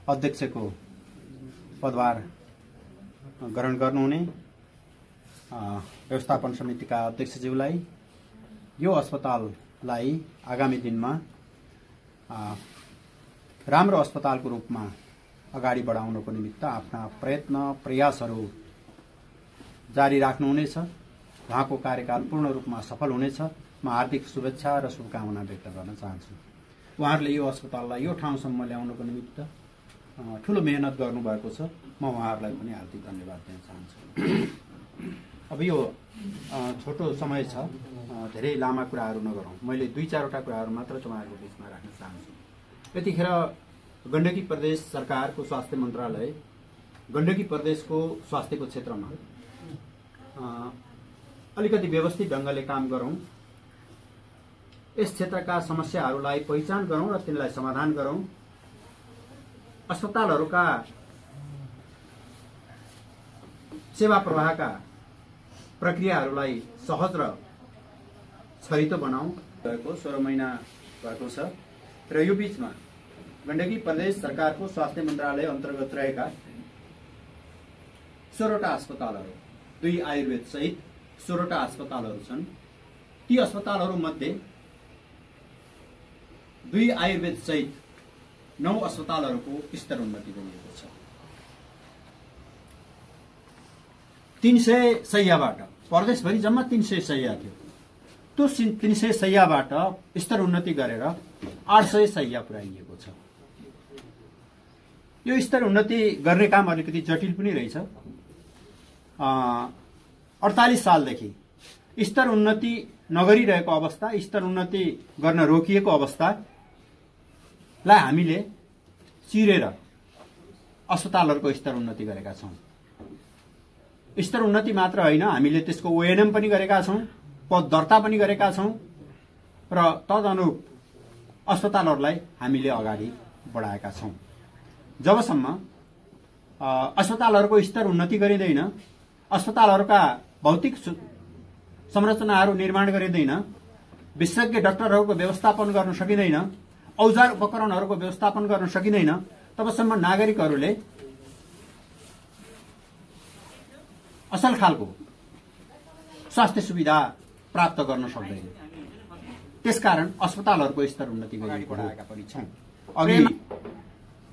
अध्यक्षको पदभार ग्रहण गर्नुहुने व्यवस्थापन समितिका अध्यक्षज्यूलाई यो अस्पताललाई आगामी दिनमा राम्रो अस्पतालको रूपमा अगाडि बढाउनको निमित्त आफ्ना प्रयासहरू जारी राख्नुहुनेछ। उहाँको कार्यकाल पूर्ण रूपमा सफल हुनेछ। म हार्दिक शुभेच्छा र शुभकामना व्यक्त गर्न चाहन्छु। उहाँहरूले यो अस्पताललाई यो ठाउँसम्म ल्याउनको निमित्त ठूलो मेहनत गर्नुभएको छ। म उहाँहरूलाई पनि हार्दिक धन्यवाद दिन चाहन्छु। अब यो छोटो समय छ, धेरै लामा कुराहरू नगरौँ। मैले 2-4वटा कुराहरू मात्र तपाईँहरूको बीचमा राख्न चाहन्छु। यतिखेर गण्डकी प्रदेश सरकारको स्वास्थ्य मन्त्रालय गण्डकी प्रदेशको स्वास्थ्यको क्षेत्रमा अलिकति व्यवस्थित ढंगले काम गरौँ, यस क्षेत्रका समस्याहरूलाई पहिचान गरौँ र तिनलाई समाधान गरौँ। अस्पतालहरूका सेवा प्रवाहका प्रक्रियाहरूलाई सहज र छरितो बनाऊँ। 16 महिना भएको छ र यो बीचमा गण्डकी प्रदेश सरकारको स्वास्थ्य मन्त्रालय अन्तर्गत रहेका 16वटा अस्पतालहरू, 2 आयुर्वेद सहित 16वटा अस्पतालहरू छन्। ती अस्पतालहरू मध्ये 2 आयुर्वेद सहित 9 अस्पतालहरूको स्तर उन्नति गरिएको छ। 300 शय्याबाट, प्रदेशभरि जम्मा 300 शय्या थियो। त्यो 300 शय्याबाट स्तर उन्नति गरेर 800 शय्या पुर्याइएको छ। यो स्तर उन्नति गर्ने काम अलिकति जटिल पनि रहेछ। 48 सालदेखि स्तर उन्नति नगरिरहेको अवस्था, स्तर उन्नति गर्न रोकिएको अवस्थालाई हामीले चिरेर अस्पतालहरूको स्तर उन्नति गरेका छौं। स्तर उन्नति मात्र होइन, हामीले त्यसको ओएनएम पनि गरेका छौं, पद दर्ता पनि गरेका छौं र तदनुरूप अस्पतालहरूलाई हामीले अगाडि बढाएका छौं। जबसम्म अस्पतालहरूको स्तर उन्नति गरिँदैन, अस्पतालहरूका भौतिक संरचनाहरू निर्माण गरिँदैन, विशेषज्ञ डाक्टरहरूको व्यवस्थापन गर्न सकिँदैन, औजार उपकरणहरूको व्यवस्थापन गर्न सकिँदैन, तबसम्म नागरिकहरूले असल खालको स्वास्थ्य सुविधा प्राप्त गर्न सक्दैन। त्यसकारण अस्पतालहरूको स्तर उन्नति गरी बढाएका पनि छौं। अघि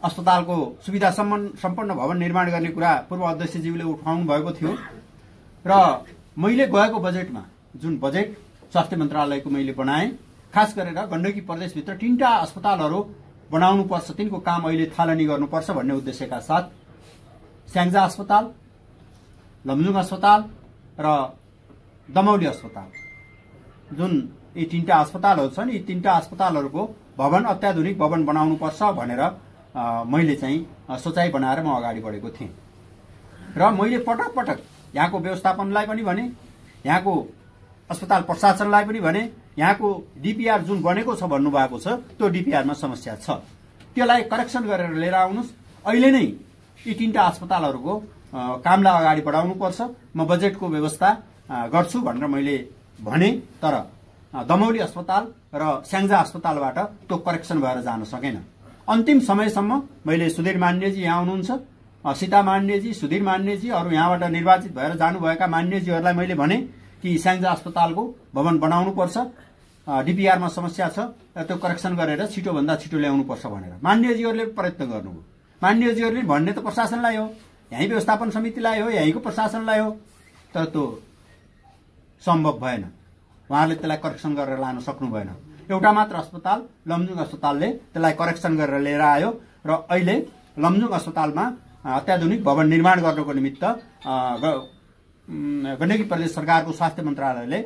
अस्पतालको सुविधा सम्पन्न भवन निर्माण गर्ने कुरा पूर्व अध्यक्षज्यूले उठाउनु भएको थियो र मैले गएको बजेटमा, जुन बजेट स्वास्थ्य मन्त्रालयको मैले बनाएँ, खास गरेर गण्डकी प्रदेशभित्र 3टा अस्पतालहरू बनाउनुपर्छ, तिनको काम अहिले थालनी गर्नुपर्छ भन्ने उद्देश्यका साथ स्याङ्जा अस्पताल, लमजुङ अस्पताल र दमौली अस्पताल, जुन यी 3टा अस्पतालहरू छन्, यी 3टा अस्पतालहरूको भवन अत्याधुनिक भवन बनाउनुपर्छ भनेर मैले चाहिँ सोचाइ बनाएर म अगाडि बढेको थिएँ। र मैले पटक पटक यहाँको व्यवस्थापनलाई पनि भने, यहाँको अस्पताल प्रशासनलाई पनि भने, यहाँको डीपीआर जुन बनेको छ भन्नुभएको छ, त्यो डीपीआरमा समस्या छ, त्यसलाई करेक्सन गरेर लिएर आउनुहोस्। अहिले नै यी 3टा अस्पतालहरूको कामलाई अगाडि बढाउनुपर्छ। म बजेटको व्यवस्था गर्छु भनेर मैले भने, तर दमौली अस्पताल र स्याङ्जा अस्पतालबाट त्यो करेक्सन भएर जान सकेन। अन्तिम समयसम्म मैले सुधीर मान्यजी यहाँ हुनुहुन्छ, सीता मान्यजी, सुधीर मान्यजी, अरू यहाँबाट निर्वाचित भएर जानुभएका मान्यजीहरूलाई मैले भने कि स्याङ्जा अस्पतालको भवन बनाउनुपर्छ, डीपीआरमा समस्या छ, त्यो करेक्सन गरेर छिटोभन्दा छिटो ल्याउनुपर्छ भनेर मान्यजीहरूले प्रयत्न गर्नुभयो। मान्यजीहरूले भन्ने त प्रशासनलाई हो, यही व्यवस्थापन समितिलाई हो, यहीँको प्रशासनलाई हो, तर त्यो सम्भव भएन। उहाँहरूले त्यसलाई करेक्सन गरेर लान सक्नु भएन। एउटा मात्र अस्पताल लमजुङ अस्पतालले त्यसलाई करेक्सन गरेर लिएर आयो र अहिले लमजुङ अस्पतालमा अत्याधुनिक भवन निर्माण गर्नको निमित्त गण्डकी प्रदेश सरकारको स्वास्थ्य मन्त्रालयले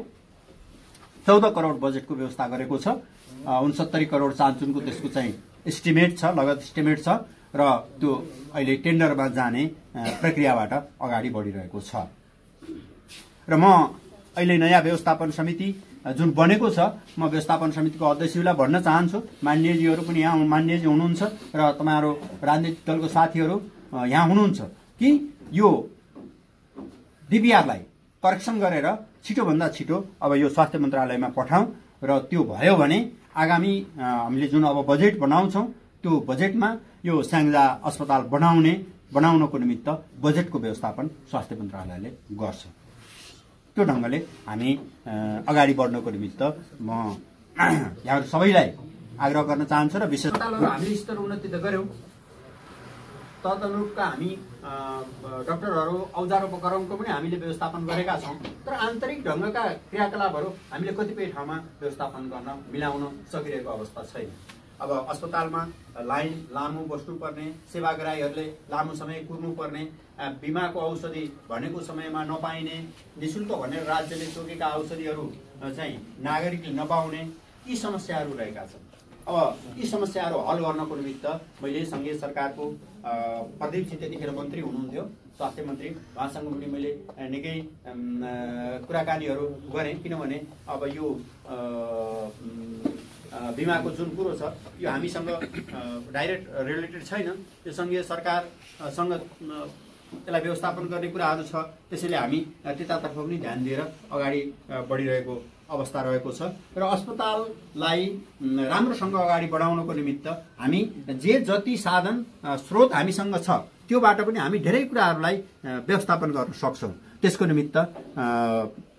14 करोड बजेटको व्यवस्था गरेको छ। 69 करोड चान्चुनको त्यसको चाहिँ एस्टिमेट छ, लगत एस्टिमेट छ र त्यो अहिले टेन्डरमा जाने प्रक्रियाबाट अगाडि बढिरहेको छ। र म अहिले नयाँ व्यवस्थापन समिति जुन बनेको छ, म व्यवस्थापन समितिको अध्यक्षज्यूलाई भन्न चाहन्छु, मान्यजीहरू पनि यहाँ मान्यजी हुनुहुन्छ र तपाईहरु राजनीतिक दलको साथीहरू यहाँ हुनुहुन्छ कि यो डीपीआरलाई करेक्सन गरेर छिटोभन्दा छिटो अब यो स्वास्थ्य मन्त्रालयमा पठाउँ र त्यो भयो भने आगामी हामीले जुन अब बजेट बनाउँछौं त्यो बजेटमा यो स्याङ्जा अस्पताल बनाउनको निमित्त बजेटको व्यवस्थापन स्वास्थ्य मन्त्रालयले गर्छ। त्यो ढङ्गले हामी अगाडि बढ्नको निमित्त म यहाँहरू सबैलाई आग्रह गर्न चाहन्छु र विशेष हामीले स्तर उन्नति त गर्यौं, तदनुरूपका हामी डाक्टरहरू औजार उपकरणको पनि हामीले व्यवस्थापन गरेका छौं, तर आन्तरिक ढङ्गका क्रियाकलापहरू हामीले कतिपय ठाउँमा व्यवस्थापन गर्न मिलाउन सकिरहेको अवस्था छैन। अब अस्पतालमा लाइन लामो बस्नुपर्ने, सेवाग्राहीहरूले लामो समय कुर्नुपर्ने, बिमाको औषधि भनेको समयमा नपाइने, निशुल्क भनेर राज्यले तोकेका औषधिहरू चाहिँ नागरिकले नपाउने, यी समस्याहरू रहेका छन्। अब यी समस्याहरू हल गर्नको निमित्त मैले संघीय सरकारको प्रदीपजी त्यतिखेर मन्त्री हुनुहुन्थ्यो, स्वास्थ्य मन्त्री, उहाँसँग पनि मैले निकै कुराकानीहरू गरेँ। किनभने अब यो बिमाको जुन कुरो छ यो हामीसँग डाइरेक्ट रिलेटेड छैन, यो संघीय सरकारसँग त्यसलाई व्यवस्थापन गर्ने कुराहरू छ। त्यसैले हामी त्यतातर्फ पनि ध्यान दिएर अगाडि बढिरहेको अवस्था रहेको छ र अस्पताललाई राम्रोसँग अगाडि बढाउनको निमित्त हामी जे जति साधन स्रोत हामीसँग छ त्योबाट पनि हामी धेरै कुराहरूलाई व्यवस्थापन गर्न सक्छौं। त्यसको निमित्त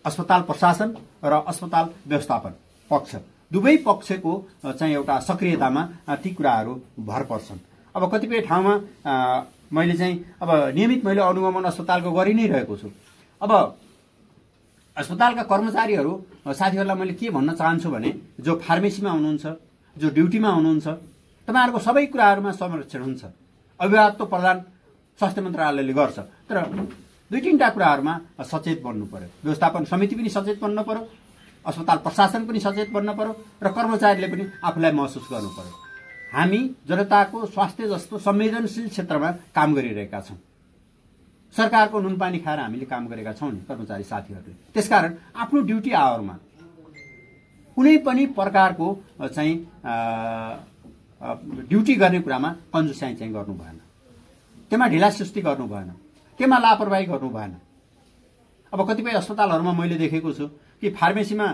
अस्पताल प्रशासन र अस्पताल व्यवस्थापन पक्ष दुवै पक्षको चाहिँ एउटा सक्रियतामा ती कुराहरू भर पर्छन्। अब कतिपय ठाउँमा मैले चाहिँ अब नियमित मैले अनुगमन अस्पतालको गरि नै रहेको छु। अब अस्पतालका कर्मचारीहरू साथीहरूलाई मैले के भन्न चाहन्छु भने, जो फार्मेसीमा हुनुहुन्छ, जो ड्युटीमा हुनुहुन्छ, तपाईहरुको सबै कुराहरूमा संरक्षण हुन्छ। अभिभावकत्व प्रदान स्वास्थ्य मन्त्रालयले गर्छ, तर दुई तीनटा कुराहरूमा सचेत बन्नु पर्यो। व्यवस्थापन समिति पनि सचेत बन्न पर्यो, अस्पताल प्रशासन पनि सचेत बन्न पर्यो र कर्मचारीले पनि आफूलाई महसुस गर्नु पर्यो। हामी जनताको स्वास्थ्य जस्तो संवेदनशील क्षेत्रमा काम गरिरहेका छौं। सरकारको नुनपानी खाएर हामीले काम गरेका छौं नि कर्मचारी साथीहरूले। त्यसकारण आफ्नो ड्युटी आवरमा कुनै पनि प्रकारको चाहिँ ड्युटी गर्ने कुरामा कन्जुसाइ चाहिँ गर्नु भएन, त्यसमा ढिलासुस्ती गर्नु भएन, त्यसमा लापरवाही गर्नु भएन। अब कतिपय अस्पतालहरूमा मैले देखेको छु कि फार्मेसीमा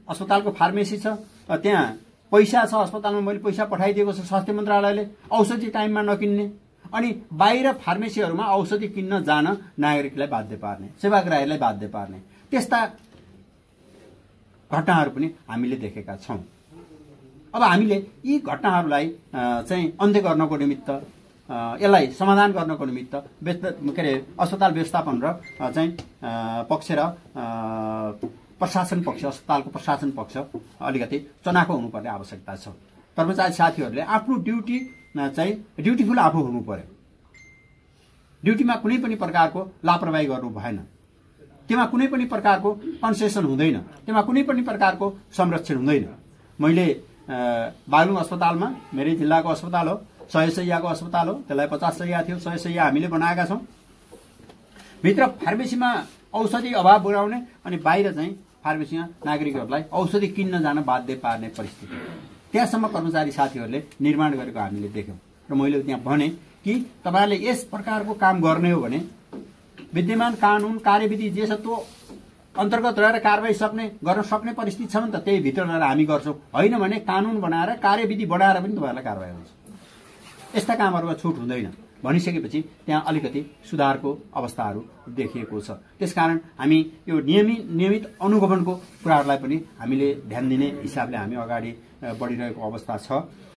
अस्पतालको फार्मेसी छ, त्यहाँ पैसा छ, अस्पतालमा मैले पैसा पठाइदिएको छ स्वास्थ्य मन्त्रालयले, औषधि टाइममा नकिन्ने, अनि बाहिर फार्मेसीहरूमा औषधि किन्न जान नागरिकलाई बाध्य पार्ने, सेवाग्राहीलाई बाध्य पार्ने, त्यस्ता घटनाहरू पनि हामीले देखेका छौं। अब हामीले यी घटनाहरूलाई चाहिँ अन्त्य गर्नको निमित्त, यसलाई समाधान गर्नको निमित्त के अरे अस्पताल व्यवस्थापन र चाहिँ पक्ष र प्रशासन पक्ष, अस्पतालको प्रशासन पक्ष अलिकति चनाखो हुनुपर्ने आवश्यकता छ। कर्मचारी साथीहरूले आफ्नो ड्युटी चाहिँ ड्युटीफुल आफू हुनु पर्यो। ड्युटीमा कुनै पनि प्रकारको लापरवाही गर्नु भएन, त्यसमा कुनै पनि प्रकारको कन्सेसन हुँदैन, त्यसमा कुनै पनि प्रकारको संरक्षण हुँदैन। मैले बागलुङ अस्पतालमा, मेरै जिल्लाको अस्पताल हो, 100 शैय्याको अस्पताल हो, त्यसलाई 50 शैय्या थियो, 100 शैय्या हामीले बनाएका छौं। भित्र फार्मेसीमा औषधि अभाव बनाउने अनि बाहिर चाहिँ फार्मेसीमा नागरिकहरूलाई औषधि किन्न जान बाध्य पार्ने परिस्थिति, त्यहाँसम्म कर्मचारी साथीहरूले निर्माण गरेको हामीले देख्यौं। र मैले त्यहाँ भने कि तपाईहरुले यस प्रकारको काम गर्ने हो भने विद्यमान कानून कार्यविधि जे छ त्यो अन्तर्गत रहेर कारबाही गर्न सक्ने परिस्थिति छ भने त त्यही भित्र रहेर हामी गर्छौं, होइन भने कानून बनाएर कार्यविधि बनाएर पनि तपाईहरुलाई कारबाही हुन्छ। यस्ता कामहरुमा छुट हुँदैन भनिसकेपछि त्यहाँ अलिकति सुधारको अवस्थाहरू देखिएको छ। त्यसकारण हामी यो नियमित अनुगमनको कुराहरूलाई पनि हामीले ध्यान दिने हिसाबले हामी अगाडि बढिरहेको अवस्था छ।